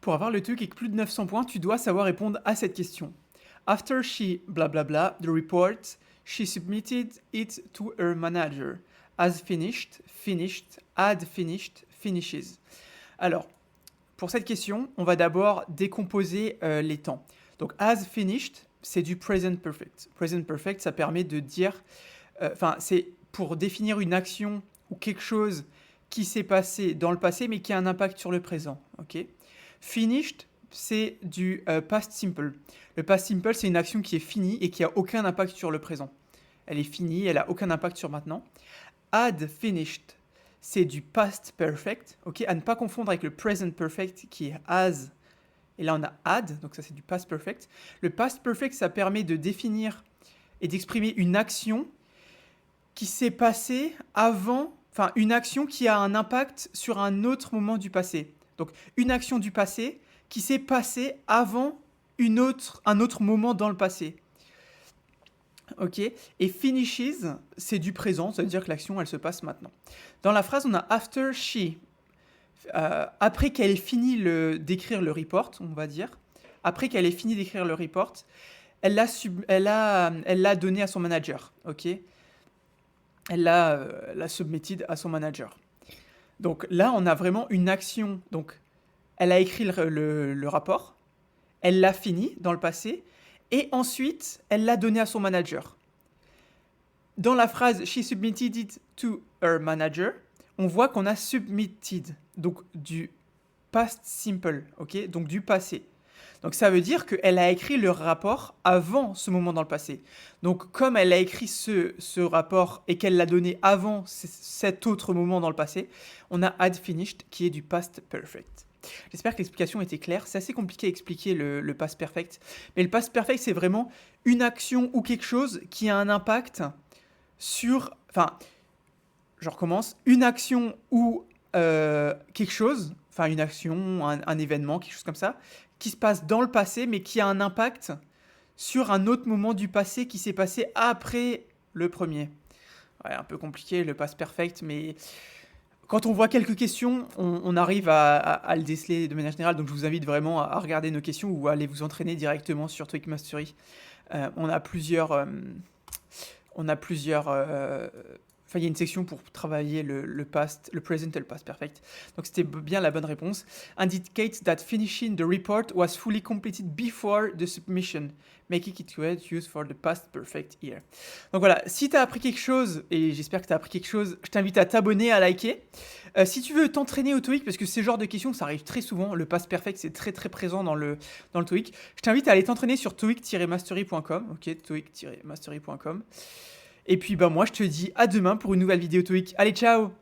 Pour avoir le truc avec plus de 900 points, tu dois savoir répondre à cette question. After she blah blah blah the report, she submitted it to her manager. Has finished, finished, had finished, finishes. Alors, pour cette question, on va d'abord décomposer les temps. Donc, has finished, c'est du present perfect. Present perfect, ça permet de dire, c'est pour définir une action ou quelque chose qui s'est passé dans le passé mais qui a un impact sur le présent. Ok. Finished, c'est du past simple. Le past simple, c'est une action qui est finie et qui a aucun impact sur le présent. Elle est finie, elle a aucun impact sur maintenant. Had finished, c'est du past perfect, ok, à ne pas confondre avec le present perfect qui est has, et là on a had, donc ça c'est du past perfect. Le past perfect, ça permet de définir et d'exprimer une action qui s'est passée avant, enfin une action qui a un impact sur un autre moment du passé. Donc une action du passé qui s'est passée avant un autre moment dans le passé. Ok. Et finishes, c'est du présent, ça veut dire que l'action, elle se passe maintenant. Dans la phrase, on a after she. Après qu'elle ait fini d'écrire le report, on va dire, après qu'elle ait fini d'écrire le report, elle l'a donné à son manager. Ok. Elle l'a submitted à son manager. Donc là, on a vraiment une action. Donc, elle a écrit le rapport, elle l'a fini dans le passé, et ensuite, elle l'a donné à son manager. Dans la phrase she submitted it to her manager, on voit qu'on a submitted, donc du past simple, ok, donc du passé. Donc ça veut dire qu'elle a écrit le rapport avant ce moment dans le passé. Donc comme elle a écrit ce rapport et qu'elle l'a donné avant cet autre moment dans le passé, on a had finished qui est du past perfect. J'espère que l'explication était claire. C'est assez compliqué à expliquer le past perfect. Mais le past perfect, c'est vraiment une action ou quelque chose qui a un impact sur... Enfin, je recommence. Une action ou quelque chose, enfin une action, un événement, quelque chose comme ça, qui se passe dans le passé, mais qui a un impact sur un autre moment du passé qui s'est passé après le premier. Ouais, un peu compliqué le past perfect, mais quand on voit quelques questions, on arrive à le déceler de manière générale. Donc je vous invite vraiment à regarder nos questions ou à aller vous entraîner directement sur TOEIC Mastery. On a plusieurs, enfin, il y a une section pour travailler le past, le present et le past perfect. Donc c'était bien la bonne réponse. Indicate that finishing the report was fully completed before the submission, making it used for the past perfect here. Donc voilà, si tu as appris quelque chose, et j'espère que tu as appris quelque chose, je t'invite à t'abonner, à liker. Si tu veux t'entraîner au TOEIC, parce que ce genre de questions, ça arrive très souvent, le past perfect, c'est très très présent dans le TOEIC, je t'invite à aller t'entraîner sur toeic-mastery.com, ok, toeic-mastery.com. Et puis bah moi je te dis à demain pour une nouvelle vidéo TOEIC. Allez, ciao!